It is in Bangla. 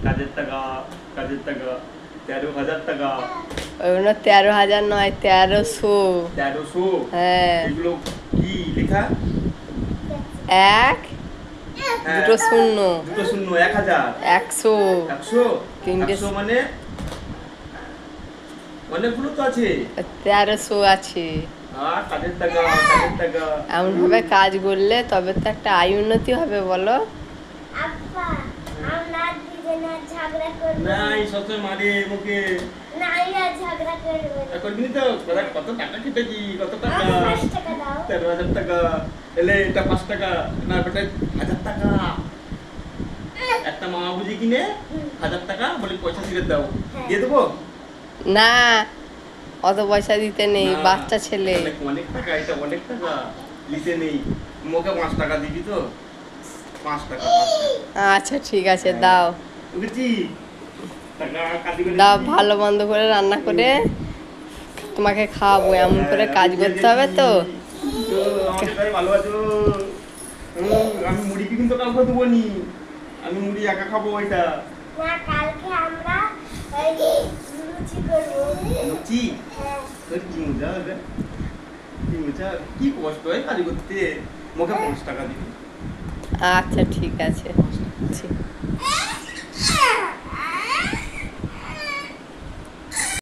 কাজের টাকা, কাজের টাকা 13,000 টাকা। ওগুলো 13,000 নয়, 1300। 1300? হ্যাঁ। এগুলো কি লেখা? এক, দুটো শূন্য, দুটো শূন্য, 1000, 100, 100, তিনটে 100 মানে অনেকগুলো তো আছে। 1300 আছে। আর কাজের টাকা, কাজের টাকা। এমন ভাবে কাজ করলে তবে তো একটা আয় উন্নতি হবে, বলো। আব্বা আমরা দুজনে ঝগড়া করব নাই, সবসময় মারে মুখে। নাই আর ঝগড়া করব করবি তো? কত টাকা কেটেছি, কত টাকা? 5 টাকা দাও। 13,000 টাকা। এলে এটা 5 টাকা, না বেটা 1000 টাকা। একটা মামা বুঝি কিনে 1000 টাকা বলে পয়সা ফিরে দাও, দিয়ে দেবো? না, অত পয়সা দিতে নেই, না, বাচ্চা ছেলে। অনেক টাকা, এটা অনেক টাকা, নিতে নেই। মুখে 5 টাকা দিবি তো? 5 টাকা, 5 টাকা। আচ্ছা ঠিক আছে, দাও বুঝেছি? টাকা কাটি করে দাও, দিবি। ভালো মন্দ করে রান্না করে তোমাকে খাওয়াবো। এমন করে কাজ করতে হবে তো। তো আমাদের ভাই ভালো আছো? আমি মুড়ি কিন্তু কালকে দেবো নি, আমি মুড়ি একা খাবো এটা। না, কালকে আমরা এই লুচি করব। লুচি? হ্যাঁ। তোর কি মজা হবে? কি মজা, কি কষ্ট হয় কাজ করতে। মুখে 5 টাকা দিবি। আচ্ছা ঠিক আছে।